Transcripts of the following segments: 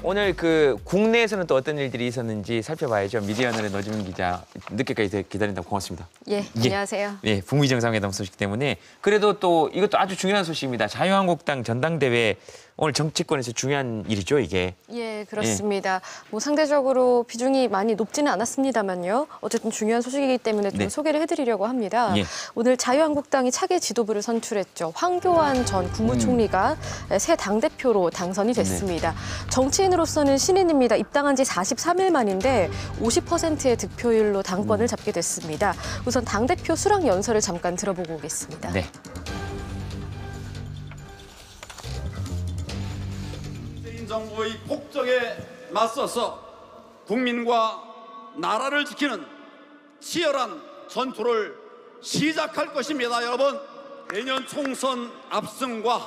오늘 그 국내에서는 또 어떤 일들이 있었는지 살펴봐야죠. 미디어널의 노지민 기자 늦게까지 기다린다고 고맙습니다. 예, 안녕하세요. 예, 북미 정상회담 소식 때문에 그래도 또 이것도 아주 중요한 소식입니다. 자유한국당 전당대회 오늘 정치권에서 중요한 일이죠, 이게. 예, 그렇습니다. 뭐 상대적으로 비중이 많이 높지는 않았습니다만요. 어쨌든 중요한 소식이기 때문에 좀 소개를 해드리려고 합니다. 예. 오늘 자유한국당이 차기 지도부를 선출했죠. 황교안 전 국무총리가 새 당대표로 당선이 됐습니다. 정치인으로서는 신인입니다. 입당한 지 43일 만인데 50%의 득표율로 당권을 잡게 됐습니다. 우선 당대표 수락 연설을 잠깐 들어보고 오겠습니다. 네. 정부의 폭정에 맞서서 국민과 나라를 지키는 치열한 전투를 시작할 것입니다. 여러분, 내년 총선 압승과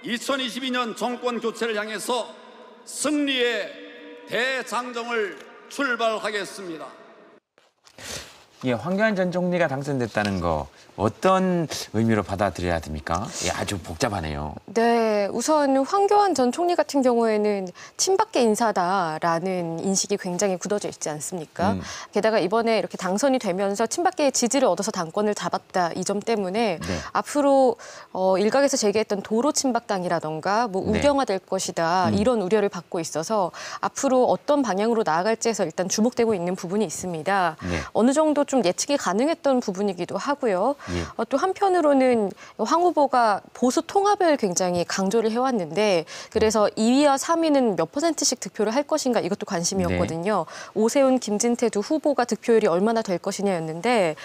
2022년 정권 교체를 향해서 승리의 대장정을 출발하겠습니다. 예, 황교안 전 총리가 당선됐다는 거 어떤 의미로 받아들여야 됩니까? 예, 아주 복잡하네요. 네, 우선 황교안 전 총리 같은 경우에는 친박계 인사다라는 인식이 굉장히 굳어져 있지 않습니까? 게다가 이번에 이렇게 당선이 되면서 친박계의 지지를 얻어서 당권을 잡았다 이 점 때문에 앞으로 일각에서 제기했던 도로 친박당이라던가 뭐 우경화될 것이다 이런 우려를 받고 있어서 앞으로 어떤 방향으로 나아갈지에서 일단 주목되고 있는 부분이 있습니다. 어느 정도 좀 예측이 가능했던 부분이기도 하고요. 또 한편으로는 황 후보가 보수 통합을 굉장히 강조를 해왔는데 그래서 2위와 3위는 몇 %씩 득표를 할 것인가 이것도 관심이었거든요. 오세훈, 김진태 두 후보가 득표율이 얼마나 될 것이냐였는데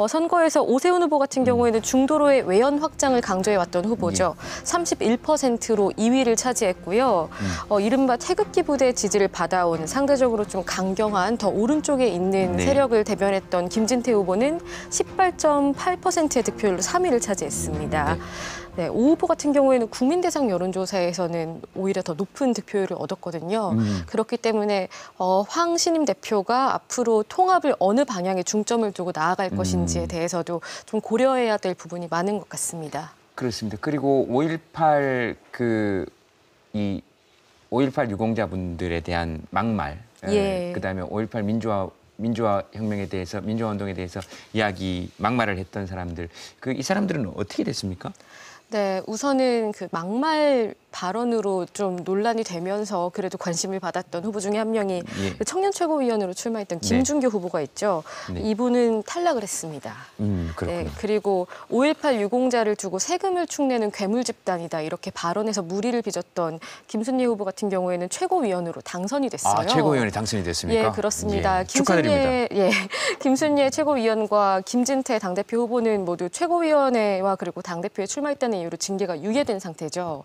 선거에서 오세훈 후보 같은 경우에는 중도로의 외연 확장을 강조해왔던 후보죠. 31%로 2위를 차지했고요. 이른바 태극기 부대 지지를 받아온 상대적으로 좀 강경한 더 오른쪽에 있는 세력을 대변했던 김진태 후보는 18.8%의 득표율로 3위를 차지했습니다. 네, 오 후보 같은 경우에는 국민대상 여론조사에서는 오히려 더 높은 득표율을 얻었거든요. 그렇기 때문에 황 신임 대표가 앞으로 통합을 어느 방향에 중점을 두고 나아갈 것인지에 대해서도 좀 고려해야 될 부분이 많은 것 같습니다. 그렇습니다. 그리고 5.18 5.18 유공자분들에 대한 막말, 그다음에 5.18 민주화 혁명에 대해서, 민주화 운동에 대해서 막말을 했던 사람들, 이 사람들은 어떻게 됐습니까? 네, 우선은 그 막말 발언으로 좀 논란이 되면서 그래도 관심을 받았던 후보 중에 한 명이 그 청년 최고위원으로 출마했던 김준규 후보가 있죠. 이분은 탈락을 했습니다. 그렇군요. 네, 그리고 5.18 유공자를 두고 세금을 축내는 괴물 집단이다 이렇게 발언해서 물의를 빚었던 김순례 후보 같은 경우에는 최고위원으로 당선이 됐어요. 아, 최고위원이 당선이 됐습니까? 예, 그렇습니다. 예, 축하드립니다. 김순례 최고위원과 김진태 당대표 후보는 모두 최고위원회와 그리고 당대표에 출마했다는 이유로 징계가 유예된 상태죠.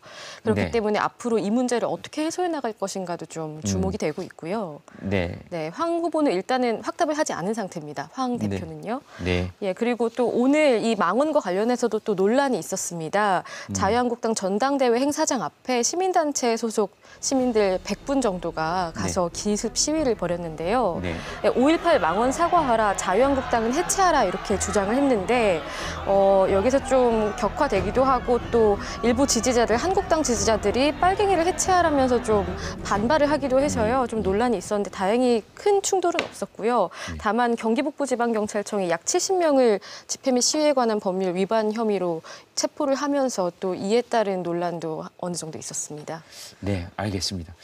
그렇기 때문에 앞으로 이 문제를 어떻게 해소해 나갈 것인가도 좀 주목이 되고 있고요. 네, 황 후보는 일단은 확답을 하지 않은 상태입니다. 황 대표는요. 예, 그리고 또 오늘 이 망원과 관련해서도 또 논란이 있었습니다. 자유한국당 전당대회 행사장 앞에 시민단체 소속 시민들 100분 정도가 가서 기습 시위를 벌였는데요. 5.18 망원 사과하라, 자유한국당은 해체하라 이렇게 주장을 했는데 여기서 좀 격화되기도 하고 또 일부 지지자들, 한국당 지지자들이 빨갱이를 해체하라면서 좀 반발을 하기도 해서요. 좀 논란이 있었는데 다행히 큰 충돌은 없었고요. 다만 경기북부지방경찰청이 약 70명을 집회 및 시위에 관한 법률 위반 혐의로 체포를 하면서 또 이에 따른 논란도 어느 정도 있었습니다. 네, 알겠습니다.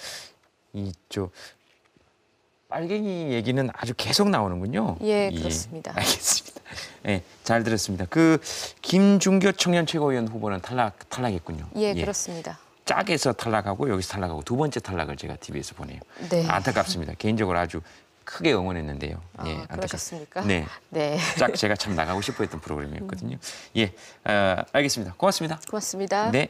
빨갱이 얘기는 아주 계속 나오는군요. 예, 그렇습니다. 알겠습니다. 네, 잘 들었습니다. 김준규 청년 최고위원 후보는 탈락했군요. 예, 그렇습니다. 짝에서 탈락하고 여기서 탈락하고 두 번째 탈락을 제가 TV에서 보네요. 안타깝습니다. 개인적으로 아주 크게 응원했는데요. 그러셨습니까? 네. 짝 제가 참 나가고 싶어 했던 프로그램이었거든요. 알겠습니다. 고맙습니다. 고맙습니다. 네.